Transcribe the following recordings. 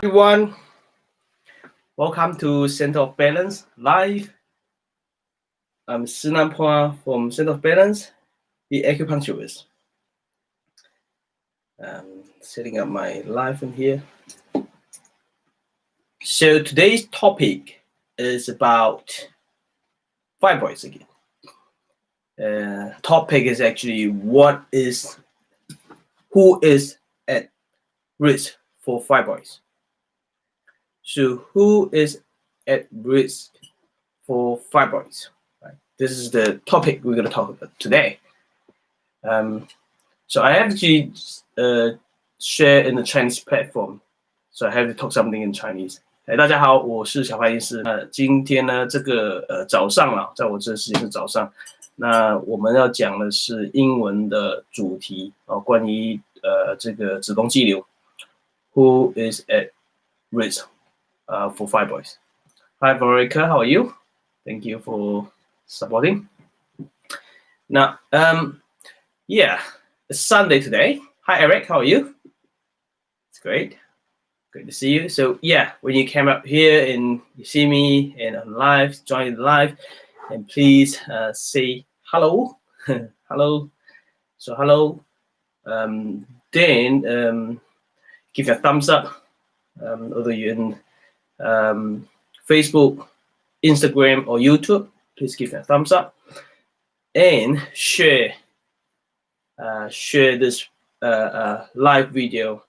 Everyone, welcome to Center of Balance Live. I'm Szenan from Center of Balance, the acupuncturist. Setting up my live in here. So today's topic is about fibroids again. Topic is actually who is at risk for fibroids. So who is at risk for fibroids? Right? This is the topic we're going to talk about today. So I actually share in the Chinese platform, so I have to talk something in Chinese. 大家好，我是小派医师。今天呢，这个早上啊，在我这个时间是早上。那我们要讲的是英文的主题关于这个子宫肌瘤 ，Who is at risk for fibroids? Hi Veronica, how are you? Thank you for supporting. Now, yeah, it's Sunday today. Hi Eric, how are you? It's great. Great to see you. So yeah, when you came up here and you see me and on live, join the live, and please say hello. Hello. So hello. Then give a thumbs up. Whether you're in Facebook, Instagram, or YouTube, please give a thumbs up and share this live video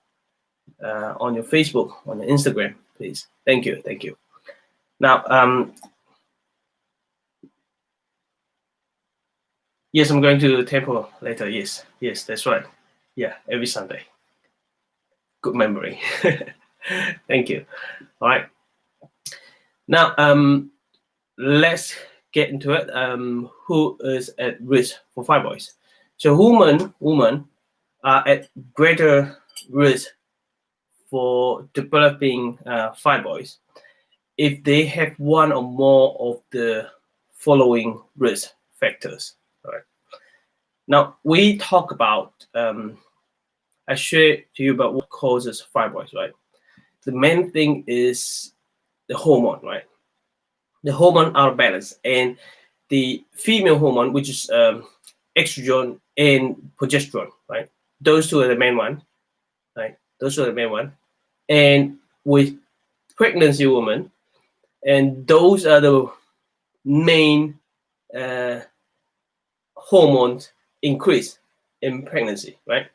on your Facebook, on your Instagram, please. Thank you. Now, yes, I'm going to the temple later. Yes, that's right. Yeah, every Sunday. Good memory. Thank you. All right. Now, let's get into it. Who is at risk for fibroids? So, women are at greater risk for developing fibroids if they have one or more of the following risk factors. All right. Now we talk about I share to you about what causes fibroids, right? The main thing is the hormone, right? The hormone out of balance, and the female hormone, which is estrogen and progesterone, right? Those two are the main one, right? Those are the main one. And with pregnancy women, and those are the main hormones increase in pregnancy, right?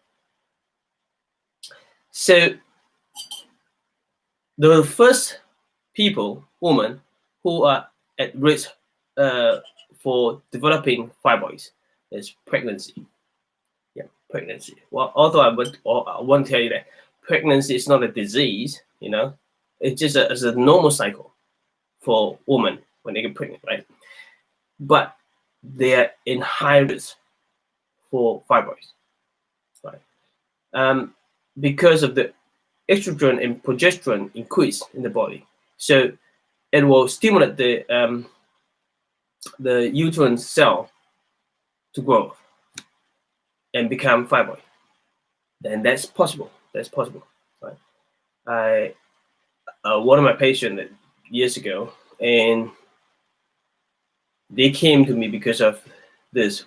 So the first women who are at risk for developing fibroids is pregnancy. Yeah, pregnancy. Well, although I want to tell you that pregnancy is not a disease, you know, it's just a normal cycle for women when they get pregnant, right? But they are in high risk for fibroids, right? Because of the estrogen and progesterone increase in the body, so it will stimulate the uterine cell to grow and become fibroid. And that's possible. Right? One of my patients years ago, and they came to me because of this.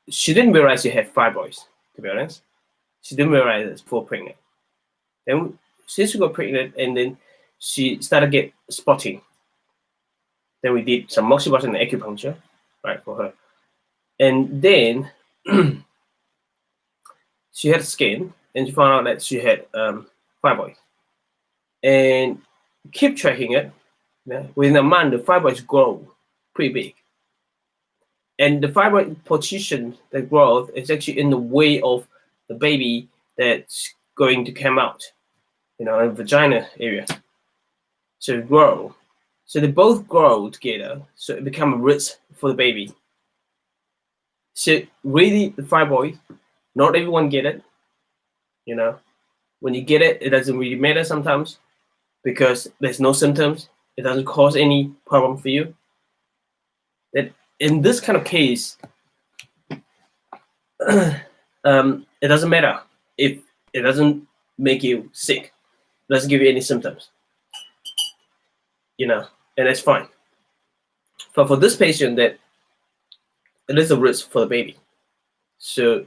She didn't realize she had fibroids, to be honest. She didn't realize it before pregnant. Then since she got pregnant, and then she started get spotting. Then we did some moxibustion and acupuncture, right, for her. And then she had skin, and she found out that she had fibroids. And keep tracking it. Yeah, within a month, the fibroids grow pretty big. And the fibroid position, the growth, is actually in the way of the baby that's going to come out, in the vagina area. So it grow. So they both grow together, so it becomes a risk for the baby. So really, the fibroid, not everyone get it. When you get it, it doesn't really matter sometimes because there's no symptoms. It doesn't cause any problem for you. That in this kind of case, it doesn't matter if it doesn't make you sick. doesn't give you any symptoms, and that's fine. But for this patient, that it is a risk for the baby, so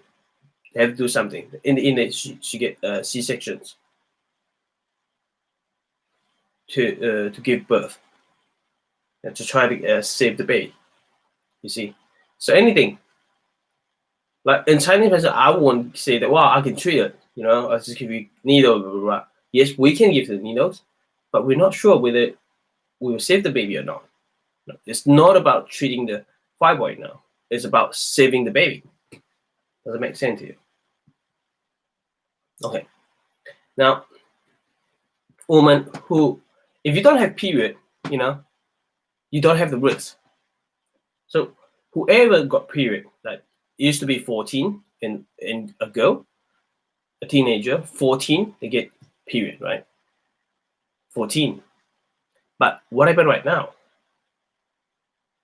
they have to do something. In the end, she get C-sections to give birth, and to try to save the baby. You see, so anything like in Chinese medicine, I won't say that. Well, I can treat it. I'll just give you needle. Blah, blah, blah. Yes, we can give the needles, but we're not sure whether we will save the baby or not. No, it's not about treating the fibroid now. It's about saving the baby. Does it make sense to you? Okay. Now, woman who, if you don't have period, you don't have the risk. So whoever got period, like it used to be 14 and a girl, a teenager, 14, they get period, right? 14. But what happened right now?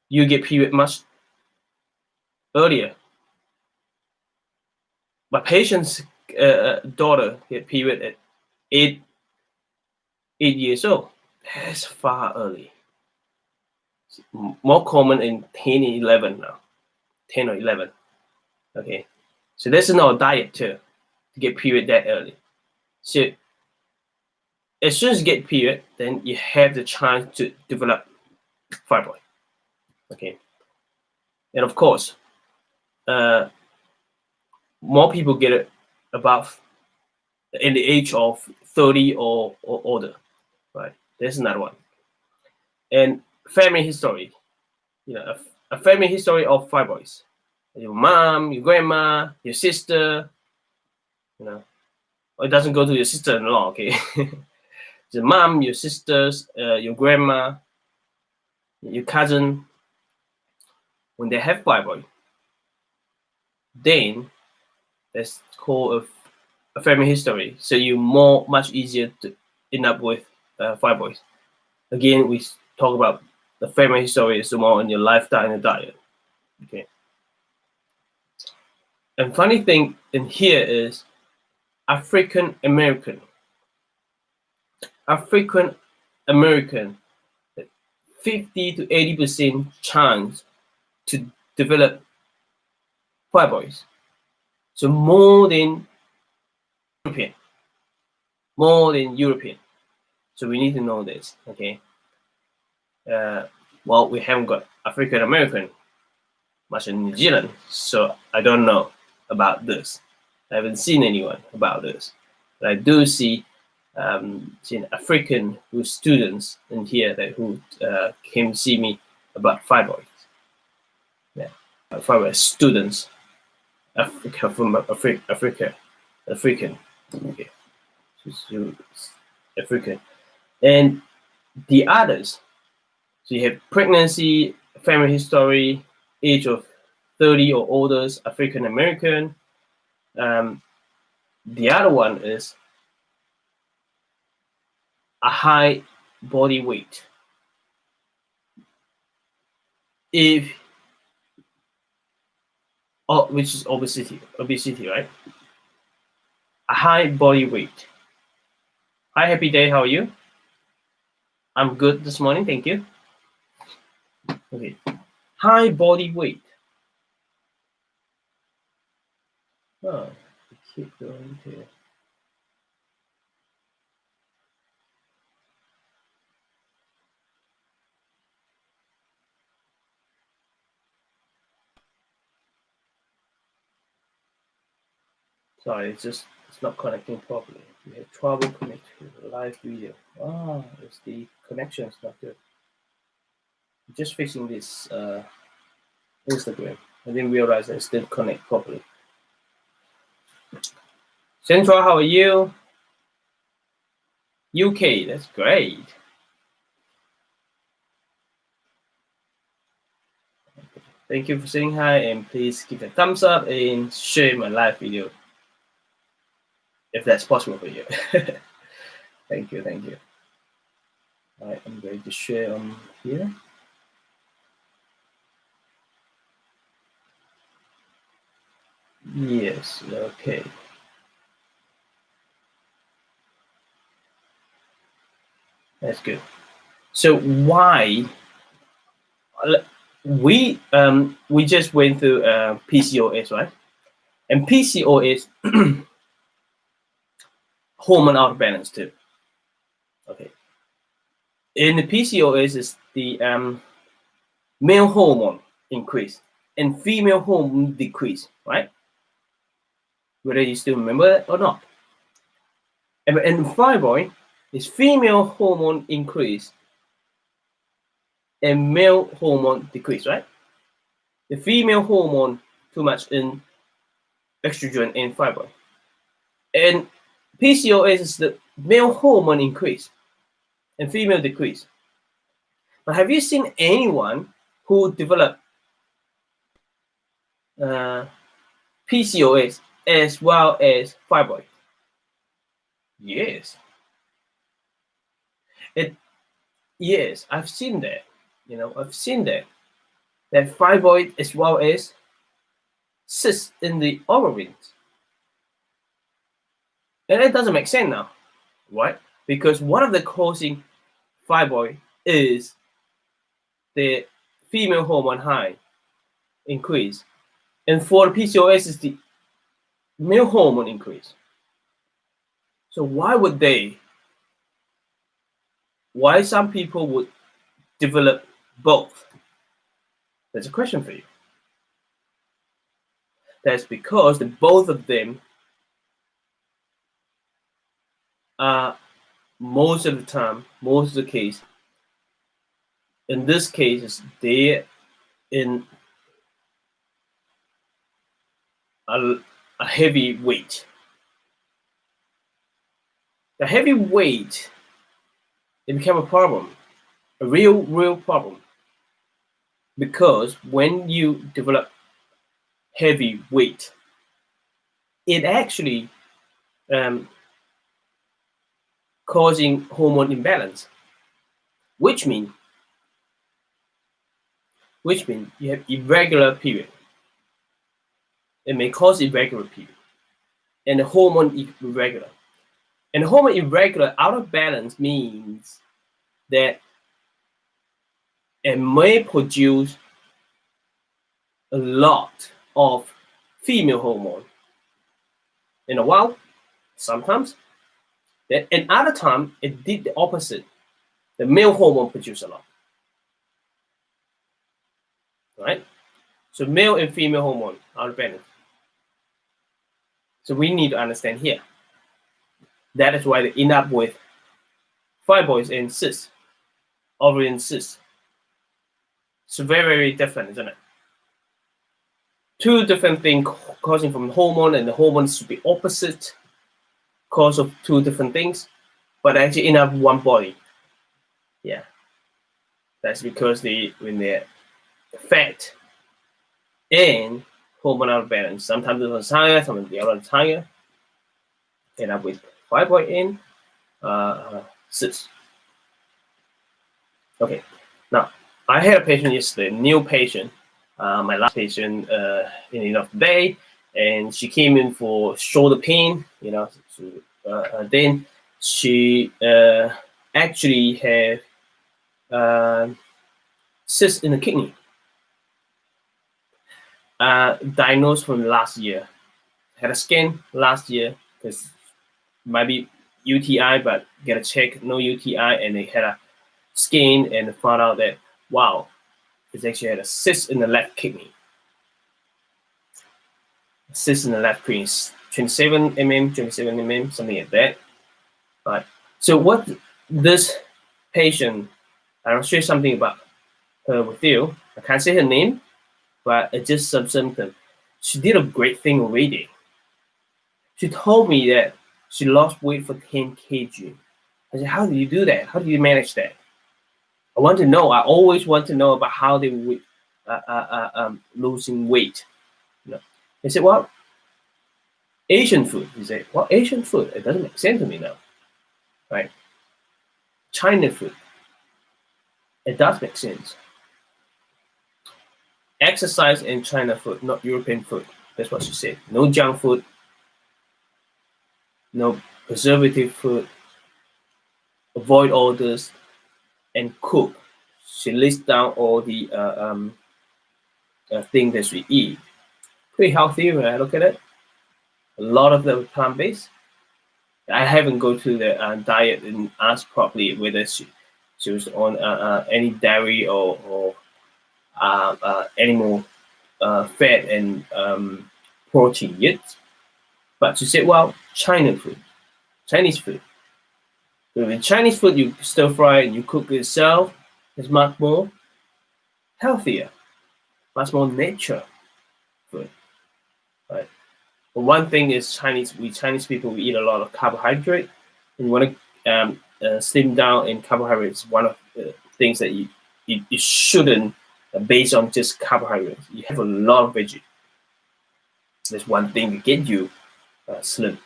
You get period much earlier. My patient's daughter get period at 8 years old. That's far early. It's more common in 10 and 11 now. 10 or 11. Okay. So there's no diet too to get period that early. So as soon as you get period, then you have the chance to develop fibroid. Okay. And of course, more people get it above in the age of 30 or older, right? There's another one. And family history, a family history of fibroids. Your mom, your grandma, your sister, or it doesn't go to your sister-in-law, okay? The mom, your sisters, your grandma, your cousin, when they have fibroid, then that's called a family history. So you're much easier to end up with fibroids. Again, we talk about the family history is more in your lifestyle and diet. Okay. And funny thing in here is African American, 50 to 80% chance to develop fibroids. So more than European. So we need to know this, okay? Well, we haven't got African American much in New Zealand, so I don't know about this. I haven't seen anyone about this, but I do see African students in here who came to see me about fibroids. Yeah, fibroid students, from African. Okay, so African, and the others. So you have pregnancy, family history, age of 30 or older, African American. The other one is a high body weight. Which is obesity, right? A high body weight. Hi, happy day. How are you? I'm good this morning, thank you. Okay, high body weight. Oh, keep going here. Sorry, it's not connecting properly. We have trouble connecting to the live video. It's the connection is not good. I'm just fixing this Instagram. I didn't realize that it didn't connect properly. Central, how are you? UK, that's great. Thank you for saying hi, and please give a thumbs up and share my live video if that's possible for you. Thank you. All right, I'm going to share on here. Yes, okay. That's good. So why we just went through PCOS, right? And PCOS hormone out of balance too. Okay. In the PCOS is the male hormone increase and female hormone decrease, right? Whether you still remember that or not. And in fibroid, is female hormone increase and male hormone decrease, right? The female hormone too much in estrogen and fibroid. And PCOS is the male hormone increase and female decrease. But have you seen anyone who developed PCOS as well as fibroid? Yes. Yes, I've seen that. I've seen that. That fibroid as well as cysts in the ovaries. And it doesn't make sense now, right? Because one of the causing fibroid is the female hormone high increase. And for the PCOS is the male hormone increase. So why some people would develop both? That's a question for you. That's because both of them are most of the time, most of the case, in this case, is they're in a heavy weight. The heavy weight, it became a problem, a real problem. Because when you develop heavy weight, it actually causing hormone imbalance, which means you have irregular period. It may cause irregular period, and the hormone irregular. And hormone irregular out of balance means that it may produce a lot of female hormone in a while, sometimes. Then and other time it did the opposite. The male hormone produce a lot. Right? So male and female hormone out of balance. So we need to understand here. That is why they end up with fibroids and cysts, ovarian cysts. So very different, isn't it? Two different things causing from the hormone, and the hormones should be opposite cause of two different things, but actually end up one body. Yeah, that's because when they're fat and hormone out of balance, sometimes it's higher, sometimes the other is higher, end up with fibroid and cysts. Okay, now I had a patient yesterday, new patient, my last patient in the end of the day, and she came in for shoulder pain, so, then she actually had cyst in the kidney, diagnosed from last year. Had a scan last year because might be UTI, but get a check, no UTI, and they had a scan and found out that wow, it's actually had a cyst in the left kidney. Cyst in the left kidney, 27 mm, something like that. Right. So what this patient, I'll share something about her with you. I can't say her name, but it's just some symptom. She did a great thing already. She told me that she lost weight for 10 kg. I said, how do you do that? How do you manage that? I want to know. I always want to know about how they losing weight. They said, well, Asian food. He said, well, Asian food. It doesn't make sense to me now, right? China food. It does make sense. Exercise and China food, not European food. That's what she said. No junk food. No preservative food. avoid all this, and cook. She lists down all the things that she eat. Pretty healthy when I look at it. A lot of them plant-based. I haven't go to the diet and asked properly whether she was on any dairy or animal fat and protein yet. But she said, well, Chinese food. So in Chinese food, you stir fry and you cook it yourself. It's much more healthier, much more nature food, right? But one thing is Chinese people, we eat a lot of carbohydrate, and you want to slim down in carbohydrates. One of the things that you shouldn't base on just carbohydrates. You have a lot of veggie. That's one thing to get you slim.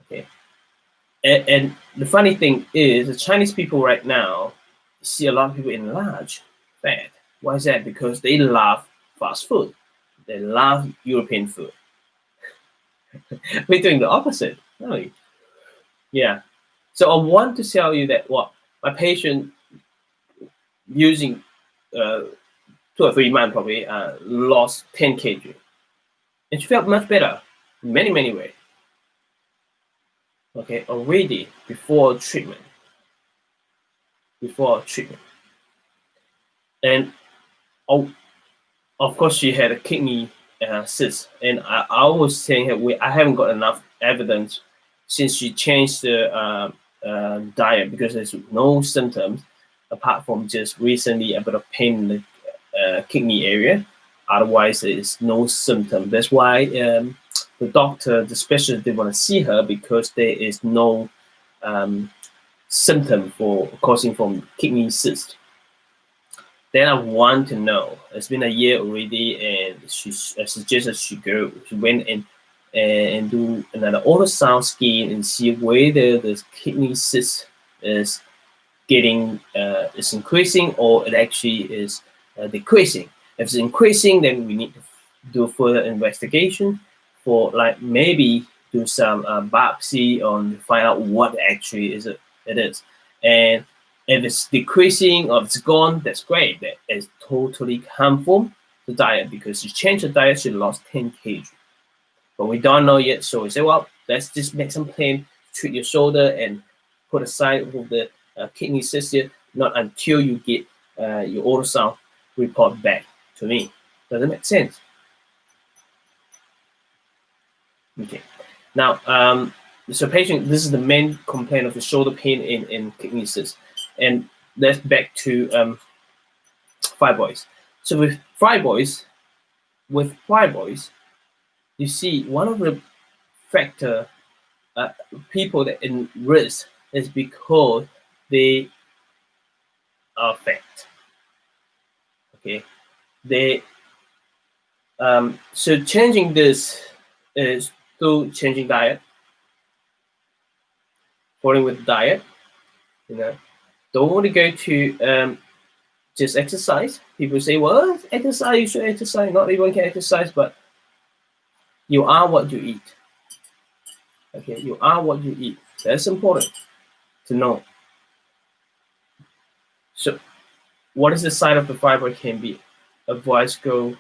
Okay, and the funny thing is, the Chinese people right now see a lot of people in large fat. Why is that? Because they love fast food. They love European food. We're doing the opposite, really. Yeah. So I want to tell you that what my patient using 2 or 3 months probably lost 10 kg, and she felt much better in many ways. Okay, already before treatment, and oh, of course she had a kidney cyst, and I was saying her I haven't got enough evidence since she changed the diet because there's no symptoms apart from just recently a bit of pain in the kidney area. Otherwise, there is no symptom. That's why the doctor, the specialist, they want to see her because there is no symptom for causing from kidney cyst. Then I want to know. It's been a year already, and she suggested she went in and do another ultrasound scan and see whether the kidney cyst is is increasing or it actually is decreasing. If it's increasing, then we need to do further investigation for like maybe do some biopsy on find out what actually it is. And if it's decreasing or it's gone, that's great. That is totally harmful to diet because you change the diet, she lost 10 kg. But we don't know yet, so we say, well, let's just make some plan, treat your shoulder and put aside with the kidney cyst here, not until you get your ultrasound report back to me. Does it make sense? Okay. Now, so patient, this is the main complaint of the shoulder pain in kidney cyst. And that's back to fibroids. So with fibroids, you see one of the factor people that in risk is because they are fat. Okay, they so changing this is through changing diet, following with diet. You know, don't want to go to just exercise. People say, well, exercise, you should exercise. Not everyone can exercise, but you are what you eat. Okay, you are what you eat. That's important to know. So, what is the side of the fibroid can be? Advice go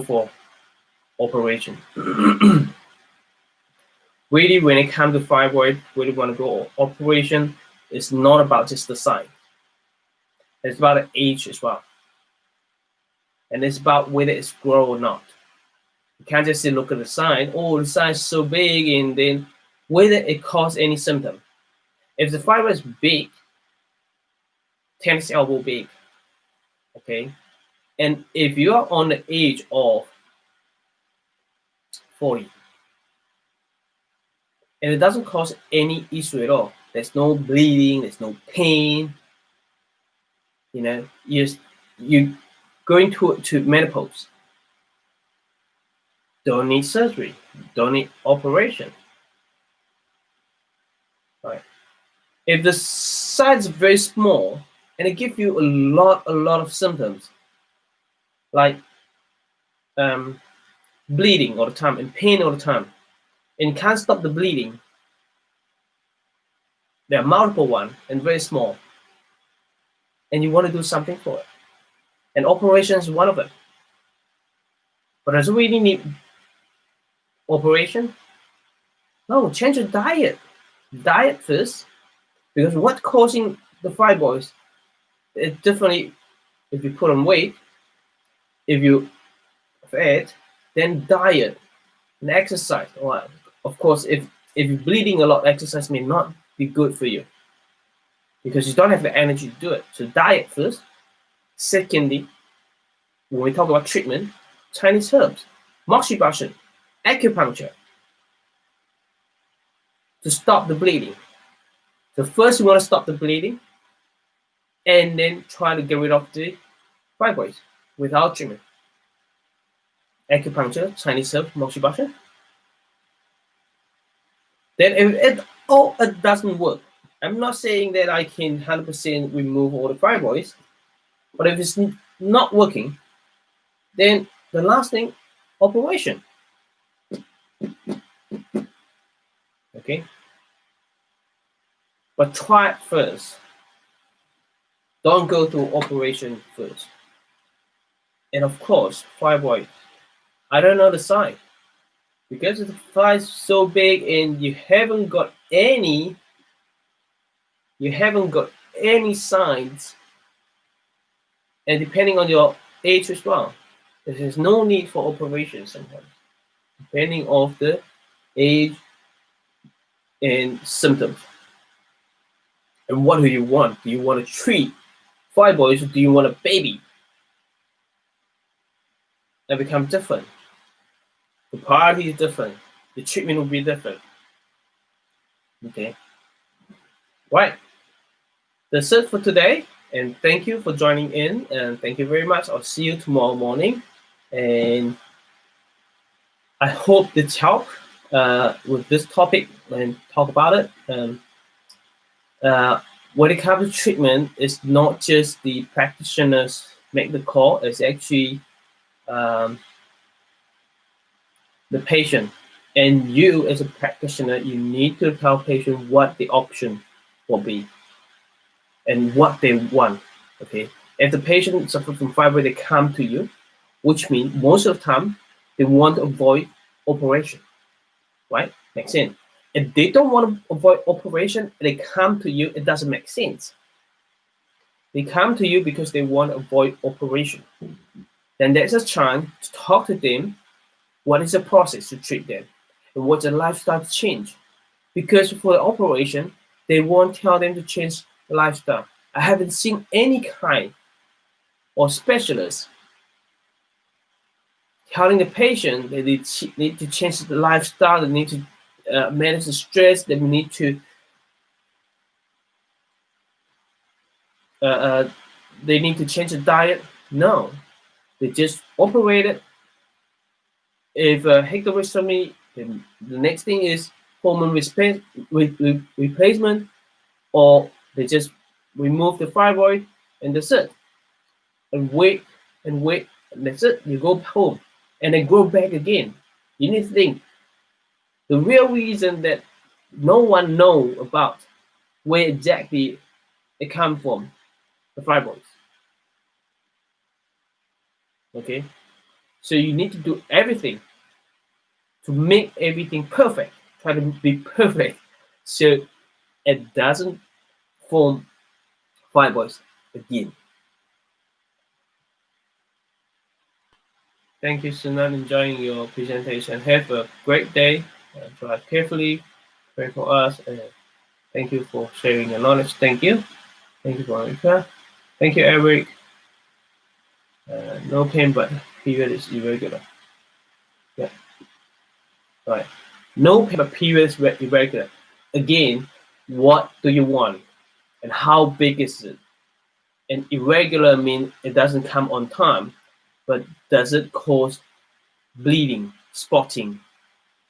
for operation. Really, when it comes to fibroid, really want to go operation. It's not about just the size. It's about the age as well, and it's about whether it's grow or not. You can't just say look at the sign. Oh, the sign is so big, and then whether it causes any symptom. If the fibroid is big, tennis elbow big, okay, and if you are on the age of 40 and it doesn't cause any issue at all, there's no bleeding, there's no pain, you know, you going to menopause, don't need surgery, don't need operation, right? If the size is very small and it gives you a lot of symptoms like bleeding all the time and pain all the time, and can't stop the bleeding, There are multiple ones and very small, and you want to do something for it. And operation is one of them. But does it really need operation? No, change your diet. Diet first, because what's causing the fibroids is differently. If you put on weight, if you fat, then diet and exercise. Well, of course, if you're bleeding a lot, exercise may not be good for you because you don't have the energy to do it. So diet first. Secondly, when we talk about treatment, Chinese herbs, moxibustion, acupuncture to stop the bleeding. So first you want to stop the bleeding and then try to get rid of the fibroids without treatment. Acupuncture, Chinese herbs, moxibustion. Then if it doesn't work, I'm not saying that I can 100% remove all the fibroids, but if it's not working, then the last thing, operation. Okay? But try it first. Don't go through operation first. And of course, fibroid. I don't know the size. Because the size is so big and you haven't got any signs, and depending on your age as well, there's no need for operation sometimes, depending on the age and symptoms. And what do you want? Do you want to treat fibroids or do you want a baby? That becomes different. The priority is different. The treatment will be different. Okay. Right. That's it for today. And thank you for joining in. And thank you very much. I'll see you tomorrow morning. And I hope this helped with this topic and talk about it. When it comes to treatment, it's not just the practitioners make the call. It's actually the patient. And you as a practitioner, you need to tell patient what the option will be and what they want. Okay. If the patient suffers from fibroid, they come to you, which means most of the time they want to avoid operation, right? Makes sense. If they don't want to avoid operation, they come to you, it doesn't make sense. They come to you because they want to avoid operation. Then there's a chance to talk to them. What is the process to treat them? And what's the lifestyle change? Because for the operation, they won't tell them to change the lifestyle. I haven't seen any kind or specialist telling the patient that they need to change the lifestyle, they need to manage the stress, they need to change the diet. No, they just operate it. If hysterectomy, then the next thing is hormone replacement, or they just remove the fibroid and that's it. And wait, and that's it. You go home and then grow back again. You need to think the real reason that no one knows about where exactly it comes from, the fibroids. Okay, so you need to do everything to make everything perfect. Try to be perfect so it doesn't form fibroids again. Thank you, Szenan. Enjoying your presentation. Have a great day. Drive carefully. Pray for us. And thank you for sharing your knowledge. Thank you. Thank you, Veronica. Thank you, Eric. No pain, but period is irregular. Yeah. All right. No pain, but period is irregular. Again, what do you want? And how big is it? And irregular means it doesn't come on time, but does it cause bleeding, spotting?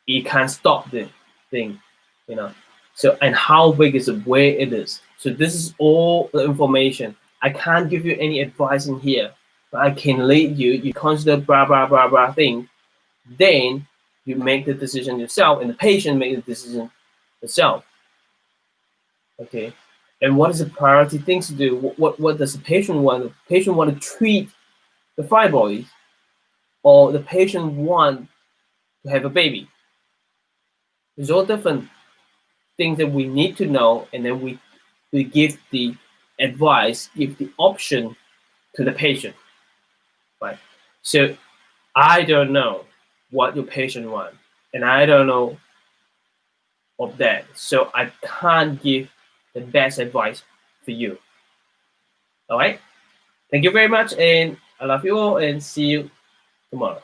You can't stop the thing, you know. So, and how big is it, where it is. So this is all the information. I can't give you any advice in here, but I can lead you. You consider blah, blah, blah, blah thing. Then you make the decision yourself and the patient make the decision yourself. Okay, and what is the priority things to do? What does the patient want? The patient want to treat the fibroids, or the patient want to have a baby? It's all different things that we need to know, and then we give the advice, give the option to the patient, right? So I don't know what your patient wants, and I don't know of that, so I can't give the best advice for you. All right. Thank you very much, and I love you all, and see you tomorrow.